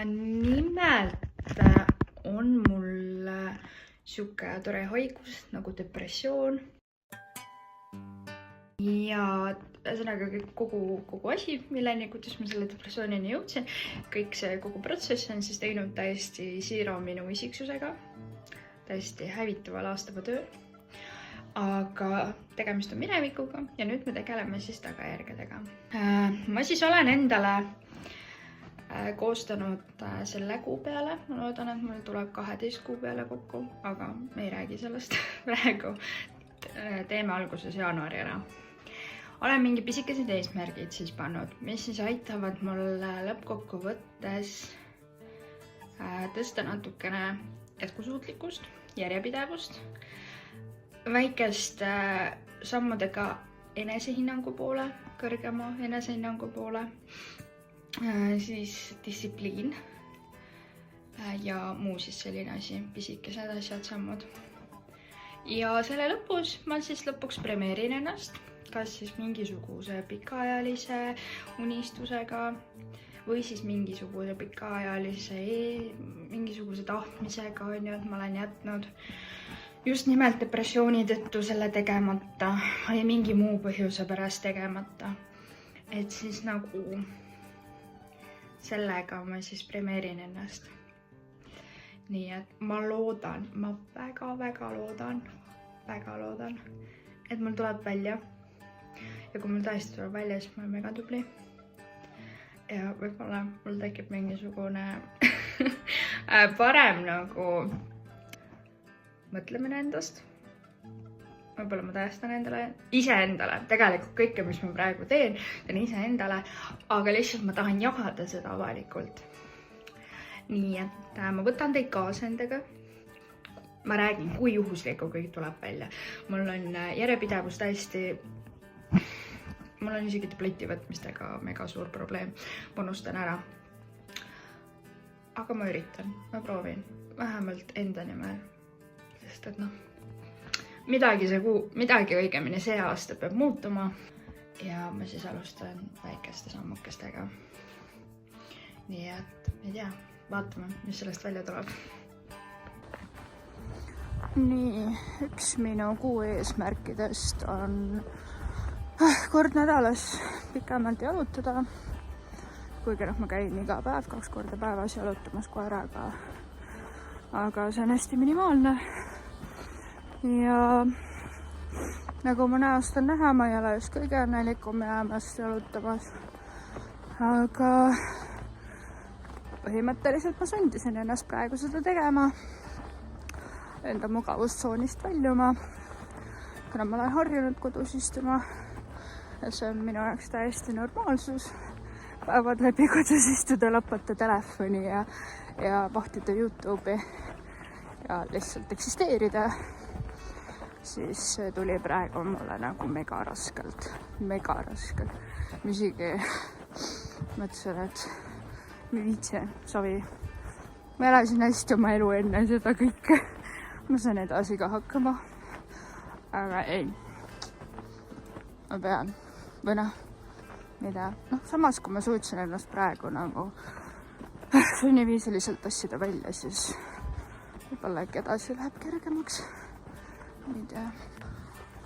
Nimelt on mul sihuke tore haigus nagu depressioon. Ja ühesõnaga kogu asi, milleni, kuidas ma selle depressioonini jõudsin, kõik see kogu protsess on siis teinud täiesti siira minu isiksusega, täiesti hävitava laastava töö. Aga tegemist on minevikuga ja nüüd me tegeleme siis tagajärgedega. Ma siis olen endale koostanud selle kuu peale. Ma loodan, et mul tuleb 12 kuu peale kokku, aga me ei räägi sellest praegu. Teeme alguses jaanuari ära. Olen mingi pisikesed eesmärgid siis pannud, mis siis aitavad mul lõppkokkuvõttes tõsta natukene jätkusuutlikkust, järjepidevust, väikest sammudega enesehinnangu poole, kõrgema enesehinnangu poole, siis distsipliin ja muu siis selline asi, pisikesed asjad, sammud. Ja selle lõpus ma siis lõpuks premeerin ennast, kas siis mingisuguse pikaajalise unistusega või siis mingisuguse pikaajalise mingisuguse tahtmisega, on ju, et ma olen jätnud just nimelt depressiooni tõttu selle tegemata või mingi muu põhjuse pärast tegemata. Et siis nagu sellega ma siis premeerin ennast. Nii et ma loodan, ma väga loodan, et mul tuleb välja. Ja kui mul tõesti tuleb välja, siis ma olen mega tubli. Ja võib-olla mul tekib mingisugune parem nagu mõtlemine endast. Võib-olla ma tõestan iseendale. Tegelikult kõike, mis ma praegu teen iseendale, aga lihtsalt ma tahan jagada seda avalikult. Nii et ma võtan teid kaasa endaga. Ma räägin, kui juhuslikku kõik tuleb välja. Mul on järjepidevus täiesti... Mul on isegi tableti võtmistega mega suur probleem. Ma unustan ära. Aga ma üritan. Ma proovin. Vähemalt enda nimel. Sest et midagi õigemini see aasta peab muutuma. Ja ma siis alustan väikeste sammukestega. Nii et, ei tea, vaatame, mis sellest välja tuleb. Nii, üks minu kuu eesmärkidest on kord nädalas pikemalt jalutada. Kuigi ma käin iga päev, 2 korda päevas jalutamas koeraga. Aga see on hästi minimaalne. Ja nagu ma näost on näha, ma ei ole just kõige õnnelikum jäämas jalutamas. Aga põhimõtteliselt ma sundisin ennast praegu seda tegema. Enda mugavustsoonist väljuma. Kuna ma olen harjunud kodus istuma. Ja see on minu jaoks täiesti normaalsus. Päevad läbi kodus istuda, lapata telefoni ja vahtida YouTube'i ja lihtsalt eksisteerida. Siis see tuli praegu mulle nagu mega raskelt. Ma isegi mõtlesin, et ma viitsin, savi. Ma elasin hästi oma elu enne seda kõike. Ma saan edasi ka hakkama. Aga ei. Ma pean. Või mida? Samas, kui ma suutsin ennast praegu nagu sunniviisiliselt tassida välja, siis võib-olla äkki edasi läheb kergemaks.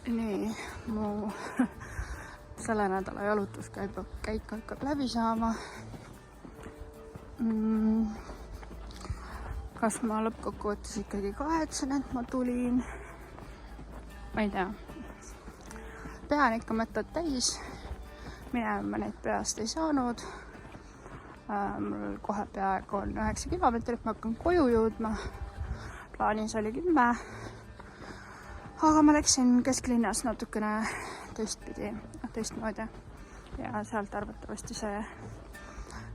Nii, mu selle nädala jalutuskäik hakkab läbi saama. Kas ma lõppkokkuvõttes ikkagi kahetsen, et ma tulin? Ma ei tea. Pean ikka mõtted täis. Minema ma neid peast ei saanud. Mul kohe peaaegu on 9 kilomeetrit, ma hakkan koju jõudma. Plaanis oli 10. Aga ma läksin kesklinnas natukene teistmoodi. Ja sealt arvatavasti see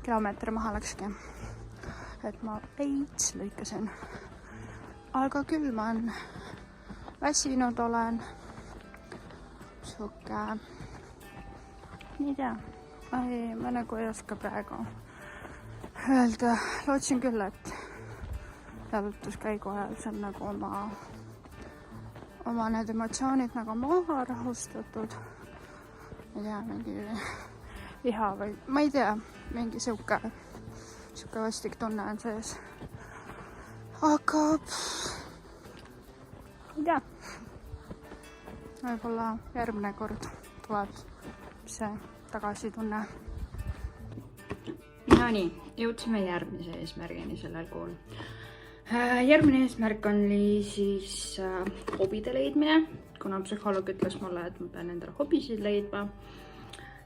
kilomeeter maha läkski. Et ma veits lõikasin. Aga küll ma on väsinud olen. Suke. Nii tea. Ma nagu ei oska praegu öelda. Lootsin küll, et jalutuskäigu ajal see on nagu oma need emotsioonid nagu maha rahustatud. Ma ei tea, mingi viha või ma ei tea, mingi siuke siuke vastik tunne on sees. Aga ei tea. Võib-olla järgmine kord tuleb see tagasitunne. No nii, jõudsime järgmise eesmärgini sellel kuul. Järgmine eesmärk oli siis hobide leidmine. Kuna psühholoog ütles mulle, et ma pean endale hobisid leidma,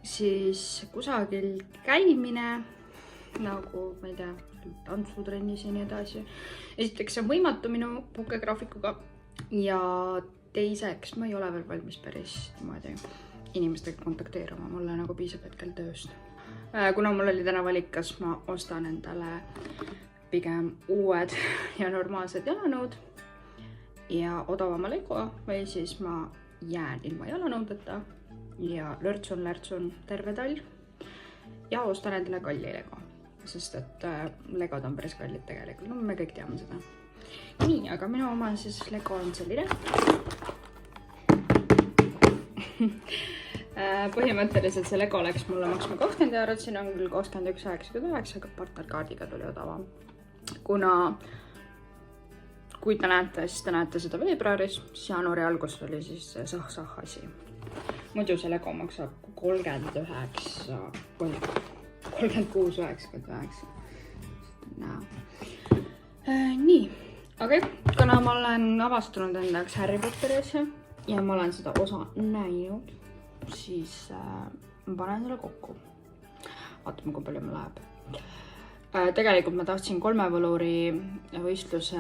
siis kusagil käimine, nagu, ma ei tea, tantsutrennis ja nii edasi. Esiteks see on võimatu minu puhkegraafikuga ja teiseks ma ei ole veel valmis päris inimestega kontakteeruma, mulle nagu piisab hetkel tööst. Kuna mul oli täna valik, kas ma ostan endale pigem uued ja normaalsed jalanõud ja odavama Lego või siis ma jään ilma jalanõudeta ja lörtsun terve talv ja ostan endale kalli Lego, sest et Legod on päris kallid tegelikult, no me kõik teame seda. Nii, aga minu oma siis Lego on selline. Põhimõtteliselt see Lego läks mulle maksma 20 €, siin on küll 21,99, aga partnerkaardiga tuli odavam. Kuna kui te näete, siis te näete seda veebruaris, siis jaanuari algus oli siis see sah-sah asi. Muidu see Lego maksab 36,99. Nii, aga kuna ma olen avastanud enda jaoks Harry Potteri asja ja ma olen seda osa näinud, siis ma panen selle kokku. Vaatame, kui palju ma läheb. Tegelikult ma tahtsin 3 võluri võistluse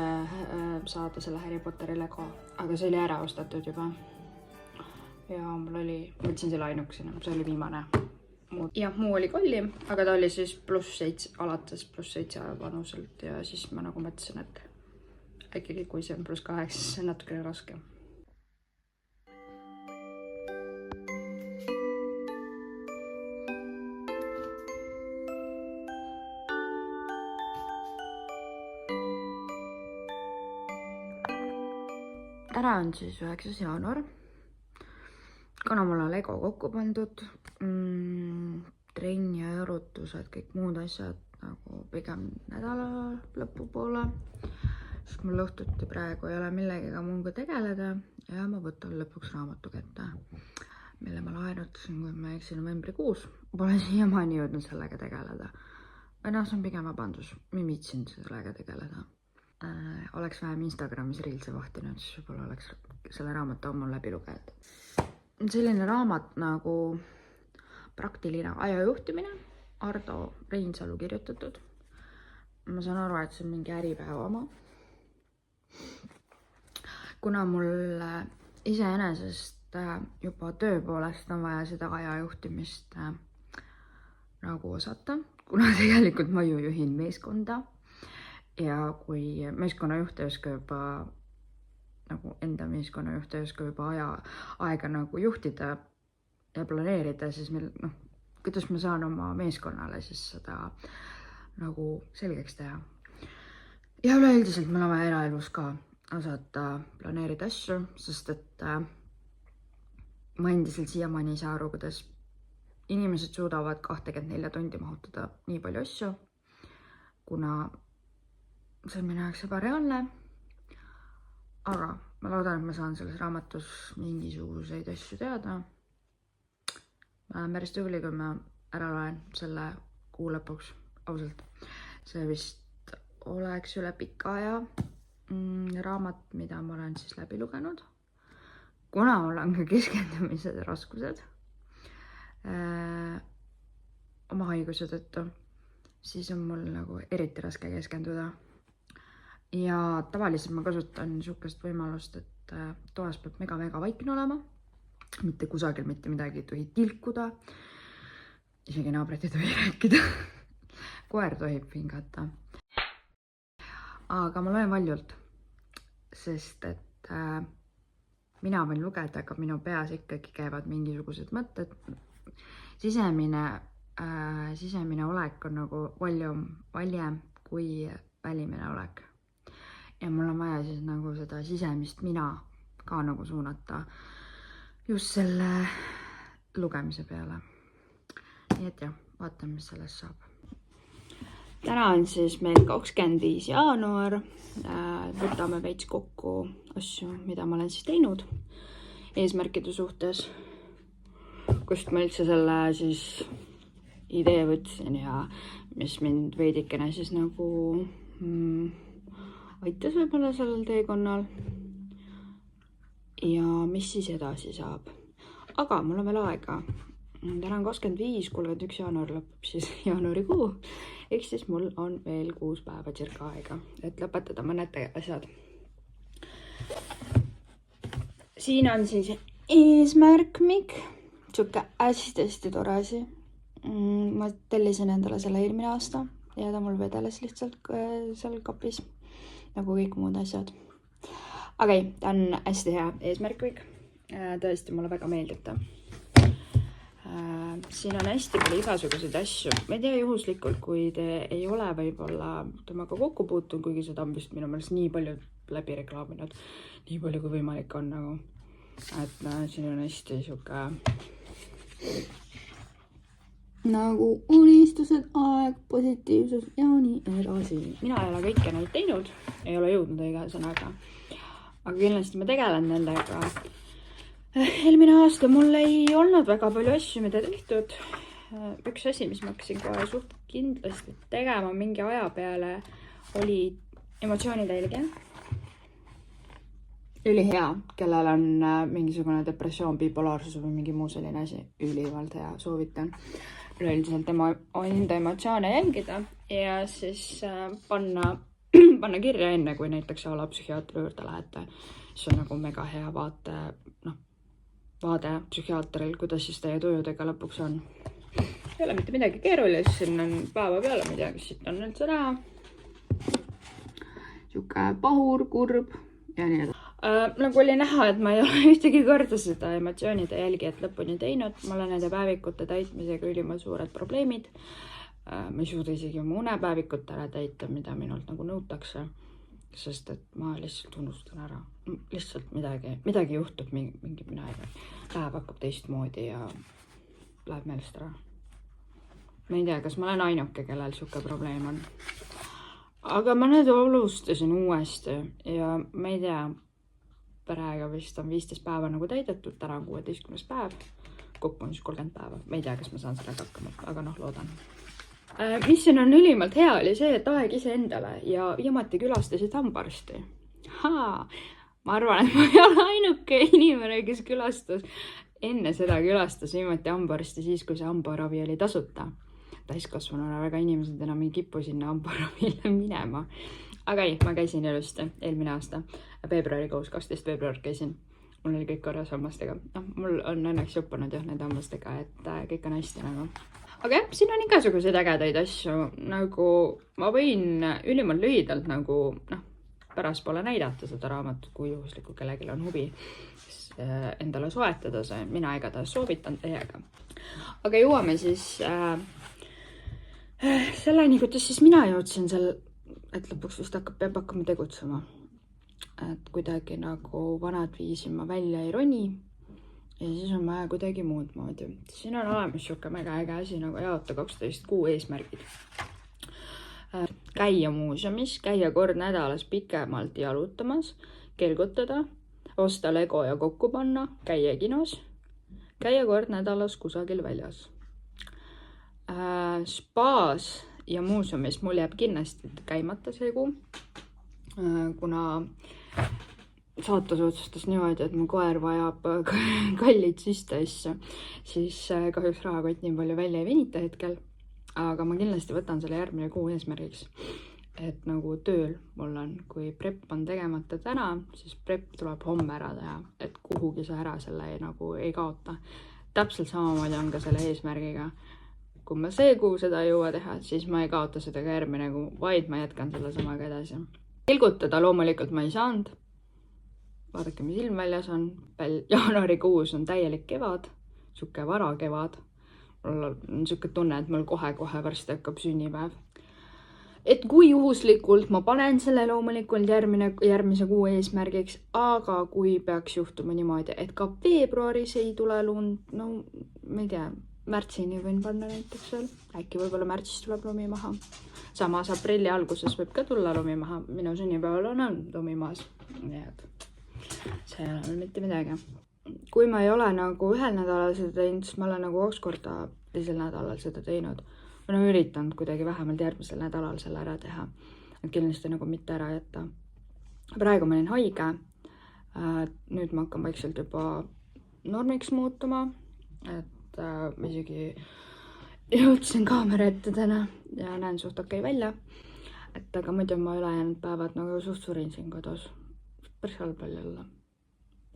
saada selle Harry Potteri Lego, aga see oli ära ostatud juba. Ja mul oli, võtsin selle ainukesena, see oli viimane. Ja muu oli kallim, aga ta oli siis +7, alates +7 vanuselt ja siis ma nagu mõtlesin, et äkki kui see on +8, siis see on natukene raske. Täna on siis 9. jaanuar. Kuna mul on Lego kokku pandud, trenn ja jarutused, kõik muud asjad nagu pigem nädala lõpupoole, sest mul õhtuti praegu ei ole millegagi muuga tegeleda ja ma võtan lõpuks raamatu kätte, mille ma laenutasin, kui ma eksin novembrikuus. Pole siiamaani jõudnud sellega tegeleda. Või noh, see on pigem vabandus, ma viitsin sellega tegeleda. Oleks vähem Instagramis reelse vahtinud, siis võib-olla oleks selle raamatu ammu läbi lugenud. Selline raamat nagu Praktiline ajajuhtimine, Ardo Reinsalu kirjutatud. Ma saan aru, et see on mingi äripäeva oma. Kuna mul iseenesest juba töö poolest on vaja seda ajajuhtimist nagu osata, kuna tegelikult ma ju juhin meeskonda. Ja kui meeskonnajuht ei oska juba nagu enda meeskonnajuht ei oska juba aega nagu juhtida ja planeerida, siis kuidas ma saan oma meeskonnale siis seda nagu selgeks teha. Ja üleüldiselt meil on vaja eraelus ka osata planeerida asju, sest et ma endiselt siiamaani ei saa aru, kuidas inimesed suudavad 24 tundi mahutada nii palju asju, kuna see on minu jaoks ebareaalne, aga ma loodan, et ma saan selles raamatus mingisuguseid asju teada. Ma olen päris tubli, kui ma ära loen selle kuu lõpuks, ausalt. See vist oleks üle pika aja raamat, mida ma olen siis läbi lugenud. Kuna mul on ka keskendumised ja raskused oma haiguse tõttu, siis on mul nagu eriti raske keskenduda. Ja tavaliselt ma kasutan niisugust võimalust, et toas peab mega vaikne olema. Mitte kusagil mitte midagi ei tohi tilkuda. Isegi naabrid ei tohi rääkida. Koer tohib hingata. Aga ma loen valjult, sest et mina võin lugeda, aga minu peas ikkagi käivad mingisugused mõtted. Sisemine olek on nagu valjem kui välimine olek. Ja mul on vaja siis nagu seda sisemist mina ka nagu suunata just selle lugemise peale. Nii et jah, vaatame, mis sellest saab. täna on siis meil 25. jaanuar. Võtame veits kokku asju, mida ma olen siis teinud eesmärkide suhtes. Kust ma üldse selle siis idee võtsin ja mis mind veidikene siis nagu aitas võib-olla sellel teekonnal. Ja mis siis edasi saab. Aga mul on veel aega. Täna on 25, 31 jaanuar lõpeb siis jaanuarikuu. Ehk siis mul on veel 6 päeva cirka aega, et lõpetada mõned asjad. Siin on siis eesmärkmik. Siuke hästi tore asi. Ma tellisin endale selle eelmine aasta ja ta mul vedeles lihtsalt seal kapis. Nagu kõik muud asjad. Aga ta on hästi hea eesmärkmik. Tõesti, mulle väga meeldib ta. Siin on hästi palju igasuguseid asju. Ma ei tea juhuslikult, kui te ei ole võib-olla temaga kokku puutunud, kuigi seda on vist minu meelest nii palju läbi reklaaminud. Nii palju kui võimalik on nagu. Et siin on hästi siuke nagu unistused, aeg, positiivsus ja nii edasi. Mina ei ole kõike neid teinud, ei ole jõudnud õige sõnaga. Aga kindlasti ma tegelen nendega. Eelmine aasta mul ei olnud väga palju asju, mida tehtud. Üks asi, mis ma hakkasin kohe suht kindlasti tegema mingi aja peale, oli emotsioonide jälgija. Ülihea, kellel on mingisugune depressioon, bipolaarsus või mingi muu selline asi. Ülivalt hea, soovitan. Üleüldiselt enda emotsioone jälgida ja siis panna kirja enne, kui näiteks psühhiaatri juurde lähete. See on nagu mega hea vaade psühhiaatril, kuidas siis teie tujudega lõpuks on. Ei ole mitte midagi keerulist, siin on päeva peale, ma ei tea, kas siit on üldse näha. Siuke pahur, kurb ja nii edasi. Nagu oli näha, et ma ei ole ühtegi korda seda emotsioonide jälgijat lõpuni teinud. Ma olen nende päevikute täitmisega ülimalt suured probleemid. Ma ei suuda isegi oma unepäevikut ära täita, mida minult nagu nõutakse. Sest et ma lihtsalt unustan ära. Lihtsalt midagi juhtub mingi aega. Päev hakkab teistmoodi ja läheb meelest ära. Ma ei tea, kas ma olen ainuke, kellel siuke probleem on. Aga ma nüüd alustasin uuesti ja ma ei tea, praegu vist on 15 päeva nagu täidetud, täna on 16. päev. Kokku on siis 30 päeva. Ma ei tea, kas ma saan sellega hakkama, aga loodan. Mis siin on ülimalt hea, oli see, et aeg ise endale ja viimati külastasid hambaarsti. Ma arvan, et ma ei ole ainuke inimene, kes enne seda külastas viimati hambaarsti siis, kui see hambaravi oli tasuta. Täiskasvanuna väga inimesed enam ei kipu sinna hambaravile minema. Aga ei, ma käisin ilusti eelmine aasta. Veebruarikuus, 12. veebruar käisin. Mul oli kõik korras hammastega. Mul on õnneks jopanud nende hammastega, et kõik on hästi nagu. Aga jah, siin on igasuguseid ägedaid asju, nagu ma võin ülimalt lühidalt nagu, pärast pole näidata seda raamatut, kui juhuslikult kellelgi on huvi endale soetada see, mina igatahes soovitan teiega. Aga jõuame siis selleni, kuidas siis mina jõudsin et lõpuks vist peab hakkama tegutsema. Et kuidagi nagu vanad viisin ma välja ei roni. Ja siis on vaja kuidagi muud moodi. Siin on olemas siuke mega äge asi nagu jaota 12 kuu eesmärgid. Käia muuseumis, käia kord nädalas pikemalt jalutamas, kelgutada, osta Lego ja kokku panna, käia kinos, käia kord nädalas kusagil väljas. Spaas ja muuseumis mul jääb kindlasti käimata see kuu, kuna saatus otsustas niimoodi, et mu koer vajab kallid süsteasju, siis kahjuks rahakott nii palju välja ei venita hetkel, aga ma kindlasti võtan selle järgmine kuu eesmärgiks, et nagu tööl mul on, kui prep on tegemata täna, siis prep tuleb homme ära teha, et kuhugi sa ära selle ei kaota. Täpselt samamoodi on ka selle eesmärgiga. Kui ma see kuu seda ei jõua teha, siis ma ei kaota seda ka järgmine kuu, vaid ma jätkan selle samaga edasi. Ilgutada loomulikult ma ei saanud. Vaadake, mis ilm väljas on. Jaanuarikuus on täielik kevad, siuke vara kevad. Mul on siuke tunne, et mul kohe varsti hakkab sünnipäev. Et kui juhuslikult ma panen selle loomulikult järgmise kuu eesmärgiks, aga kui peaks juhtuma niimoodi, et ka veebruaris ei tule lund, ma ei tea, märtsini võin panna näiteks veel. Äkki võib-olla märtsis tuleb lumi maha. Samas aprilli alguses võib ka tulla lumi maha. Minu sünnipäeval on olnud lumi maas. Nii et see ei ole mitte midagi. Kui ma ei ole nagu ühel nädalal seda teinud, siis ma olen nagu 2 korda teisel nädalal seda teinud. Ma olen üritanud kuidagi vähemalt järgmisel nädalal selle ära teha. Et kindlasti nagu mitte ära jätta. Praegu ma olin haige. Nüüd ma hakkan vaikselt juba normiks muutuma. Et ma isegi jõudsin kaamera ette täna ja näen suht okei välja. Et aga muidu ma ülejäänud päevad nagu suht surin siin kodus. Päris halb oli olla.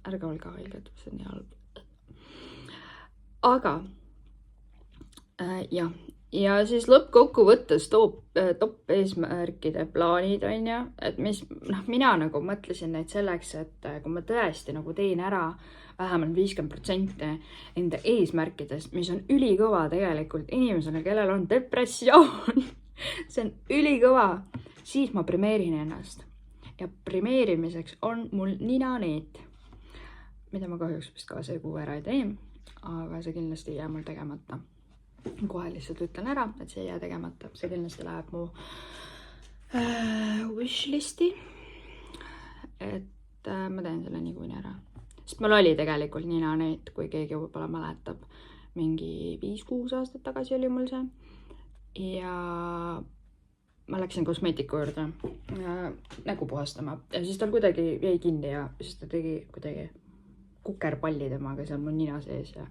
Ärge olge haiged, see on nii halb. Aga jah. Ja siis lõppkokkuvõttes top eesmärkide plaanid on ja, et mina nagu mõtlesin neid selleks, et kui ma tõesti nagu teen ära vähemalt 50% enda eesmärkidest, mis on ülikõva tegelikult inimesele, kellel on depressioon, see on ülikõva, siis ma premeerin ennast. Ja premeerimiseks on mul ninaneet, mida ma kahjuks vist ka see kuu ära ei tee, aga see kindlasti ei jää mul tegemata. Kohe lihtsalt ütlen ära, et see ei jää tegemata. See kindlasti läheb mu wishlisti, et ma teen selle niikuinii ära. Sest mul oli tegelikult ninaneet, kui keegi võib-olla mäletab, mingi 5-6 aastat tagasi oli mul see. Ja ma läksin kosmeetiku juurde nägu puhastama ja siis tal kuidagi jäi kinni ja siis ta tegi kuidagi kukerpalli temaga seal mu nina sees ja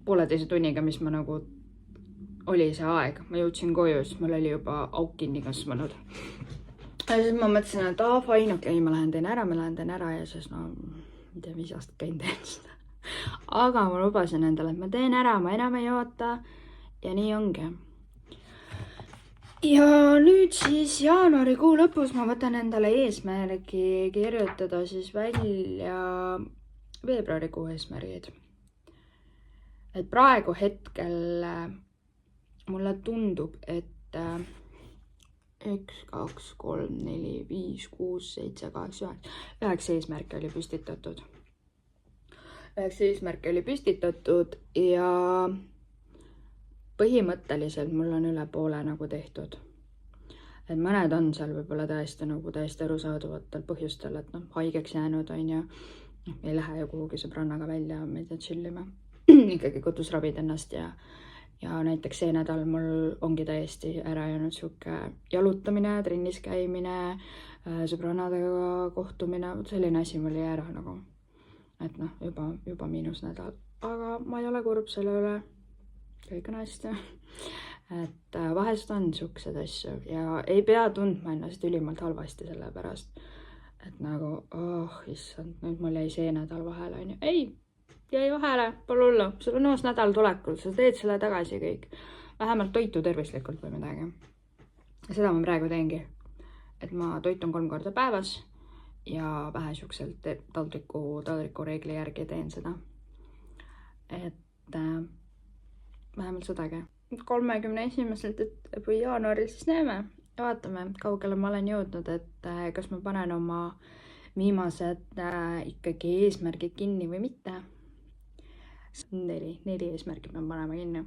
1,5 tunniga, mis ma nagu oli see aeg. Ma jõudsin koju, siis mul oli juba auk kinni kasvanud. Ja siis ma mõtlesin, et fine, okei, ma lähen teen ära ja siis no, ma tea, 5 aastat käin teen seda. Aga ma lubasin endale, et ma teen ära, ma enam ei oota ja nii ongi. Ja nüüd siis jaanuarikuu lõpus ma võtan endale eesmärgi kirjutada siis välja veebruarikuu eesmärgid. Et praegu hetkel mulle tundub, et 1, 2, 3, 4, 5, 6, 7, 8, 9 eesmärke oli püstitatud. 9 eesmärke oli püstitatud ja põhimõtteliselt mul on üle poole nagu tehtud. Et mõned on seal võib-olla täiesti arusaadavatel põhjustel, et haigeks jäänud on ja ei lähe ju kuhugi sõbrannaga välja, me ei tea chillima. Ikkagi kodus ravid ennast ja näiteks see nädal mul ongi täiesti ära jäänud siuke jalutamine, trennis käimine, sõbrannadega kohtumine, selline asi mul jäi ära nagu. Et juba miinusnädal. Aga ma ei ole kurb selle üle. Kõik on hästi. Et vahest on siuksed asju ja ei pea tundma ennast ülimalt halvasti selle pärast. Et nagu, issand, nüüd mul jäi see nädal vahele. Ei, jäi vahele, pole hullu. Sul on uus nädal tulekul, sa teed selle tagasi kõik. Vähemalt toitu tervislikult või midagi. Ja seda ma praegu teengi. Et ma toitun 3 korda päevas ja vähe siukselt taldriku reegli järgi teen seda. Et vähemalt sedagi. 31. jaanuaril siis näeme ja vaatame, kaugele ma olen jõudnud, et kas ma panen oma viimased ikkagi eesmärgid kinni või mitte. 4 eesmärgid pean panema kinni.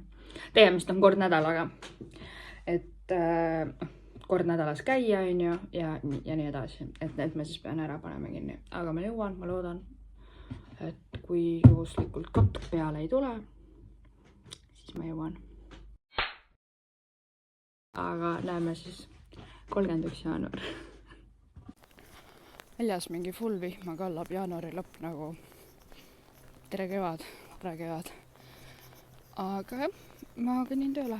Tegemist on kord nädalaga. Et kord nädalas käia on ju ja nii edasi. Et ma siis pean ära panema kinni. Aga ma jõuan, ma loodan, et kui juhuslikult katk peale ei tule, siis ma jõuan. Aga näeme siis 31. jaanuar. Väljas mingi full vihma kallab jaanuari lõpp nagu tere kevad. Aga ma kõnnin tööle.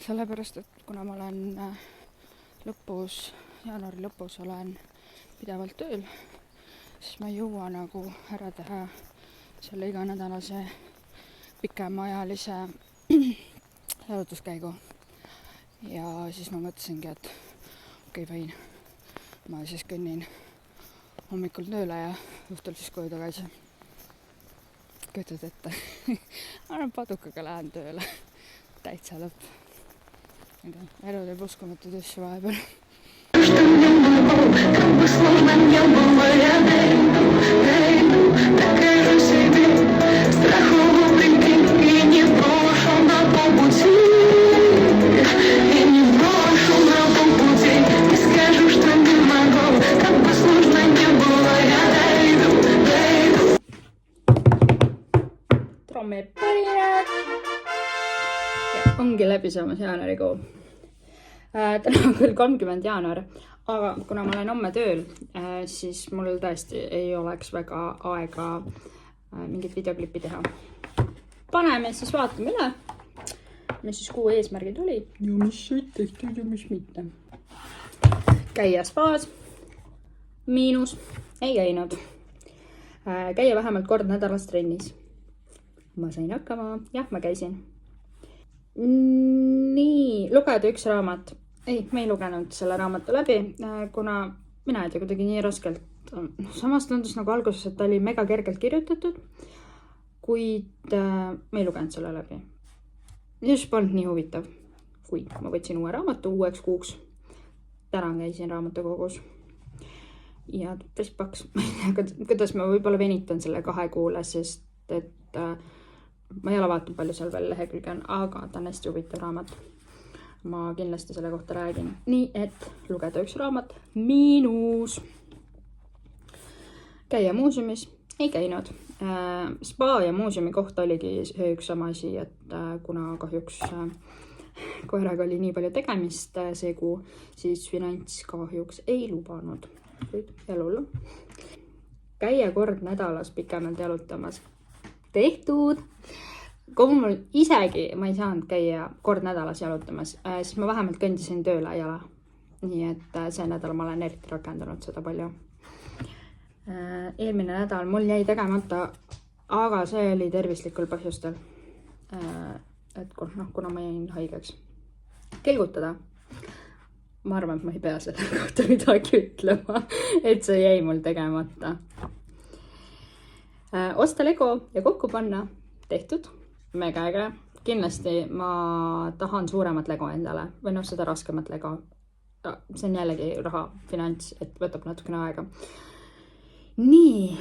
Sellepärast, et kuna ma olen jaanuari lõpus olen pidevalt tööl, siis ma ei jõua nagu ära teha selle iganädalase pikemaajalise jalutuskäigu. Ja siis ma mõtlesingi, et okei, fine. Ma siis kõnnin hommikul tööle ja õhtul siis koju tagasi. Kötad ette. Annan padukaga lähen tööle. Täitsa lõpp. Elu teeb uskumatu tõssu vahepeal. Страхово прикинь и не брошу на полпути. И не läbi saamas jaanuarikuu. Täna on küll 30. jaanuar, aga kuna ma olen homme tööl, siis mul tõesti ei oleks väga aega mingit videoklippi teha. Paneme siis vaatame üle, mis siis kuu eesmärgid oli ja mis tehtud ja mis mitte. Käia spaas, miinus, ei käinud. Käia vähemalt kord nädalas trennis. Ma sain hakkama, jah, ma käisin. Nii, lugeda üks raamat. Ei, me ei lugenud selle raamatu läbi, kuna mina ei tea kuidagi nii raskelt. Samas tundus nagu alguses, et ta oli mega kergelt kirjutatud, kuid me ei lugenud selle läbi. Just polnud nii huvitav, kui ma võtsin uue raamatu uueks kuuks. Täna käisin raamatukogus. Ja päris paks. Kuidas ma võib-olla venitan selle 2 kuule, sest et ma ei ole vaatanud palju seal veel lehekülge on, aga ta on hästi huvitav raamat. Ma kindlasti selle kohta räägin. Nii, et lugeda üks raamat. Miinus. Käia muuseumis. Ei käinud. Spa ja muuseumi kohta oligi üks sama asi, et kuna kahjuks koeraga oli nii palju tegemist see kuu, siis finants kahjuks ei lubanud. Elul. Käia kord nädalas pikemalt jalutamas. Tehtud! Kui mul isegi ma ei saanud käia kord nädalas jalutamas, siis ma vähemalt kõndisin tööle jala. Nii et see nädal ma olen eriti rakendanud seda palju. Eelmine nädal mul jäi tegemata, aga see oli tervislikul põhjustel. Et kuna ma jäin haigeks. Kelgutada. Ma arvan, et ma ei pea selle kohta midagi ütlema, et see jäi mul tegemata. Osta Lego ja kokku panna. Tehtud. Mega äge. Kindlasti ma tahan suuremat Lego endale või seda raskemat Lego. See on jällegi raha, finants, et võtab natukene aega. Nii,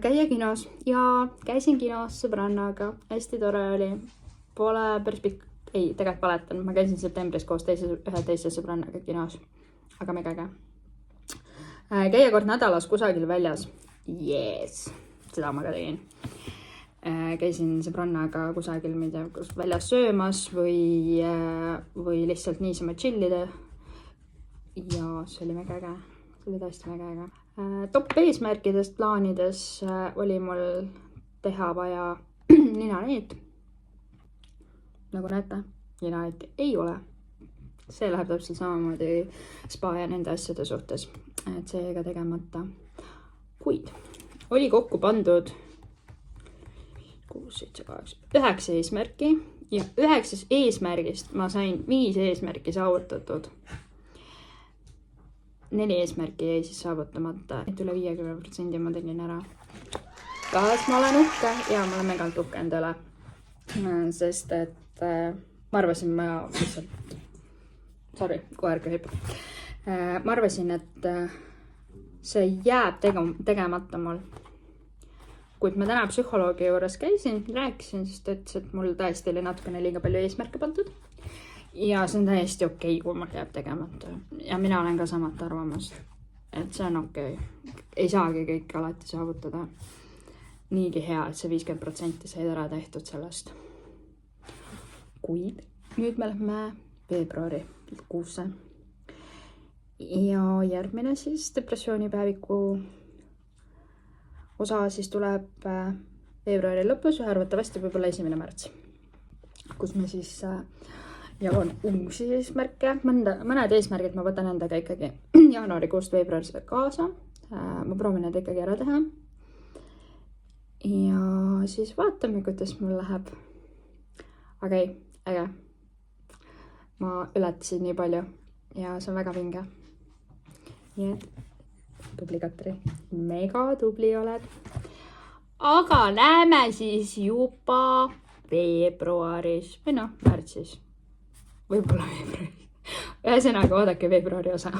käia kinos ja käisin kinos sõbrannaga. Hästi tore oli. Pole päris pikk. Ei, tegelikult paletan. Ma käisin septembris koos ühe teise sõbrannaga kinos. Aga mega äge. Käia kord nädalas kusagil väljas. Yes! Seda ma ka tegin. Käisin sõbrannaga kusagil väljas söömas või lihtsalt niisama chillida. Ja see oli mega äge. See oli tõesti mega äge. Top eesmärkidest plaanides oli mul teha vaja ninaneet. Nagu näete, ninaneeti ei ole. See läheb täpselt samamoodi spa ja nende asjade suhtes. Et see ega tegemata. Kuid oli kokku pandud 6, 7, 8, 9 eesmärki ja 9 eesmärgist ma sain 5 eesmärki saavutatud. 4 eesmärki jäi siis saavutamata, et üle 50% ma tegin ära. Kas ma olen uhke? Ja ma olen megalt uhke endale. Sest et ma arvasin, koer köhib. Ma arvasin, et see jääb tegemata mul. Kuid ma täna psühholoogi juures käisin, rääkisin, sest ta ütles, et mul tõesti oli natukene liiga palju eesmärke pandud. Ja see on täiesti okei, kui mul jääb tegemata. Ja mina olen ka samat arvamust, et see on okei. Ei saagi kõik alati saavutada. Niigi hea, et see 50% sai ära tehtud sellest. Kuid nüüd me lähme veebruari kuusse. Ja järgmine siis depressioonipäeviku osa siis tuleb veebruari lõpus ja arvatavasti võib-olla 1. märts, kus me siis jagan uusi eesmärke. Mõned eesmärgid ma võtan endaga ikkagi jaanuarikuust veebruarist kaasa. Ma proovin need ikkagi ära teha. Ja siis vaatame, kuidas mul läheb. Aga ei, äge. Ma ületasin nii palju ja see on väga vinge. Nii et tubli Katri. Mega tubli oled. Aga näeme siis juba veebruaris või märtsis. Võib-olla veebruaris. Ühesõnaga oodake veebruari osa.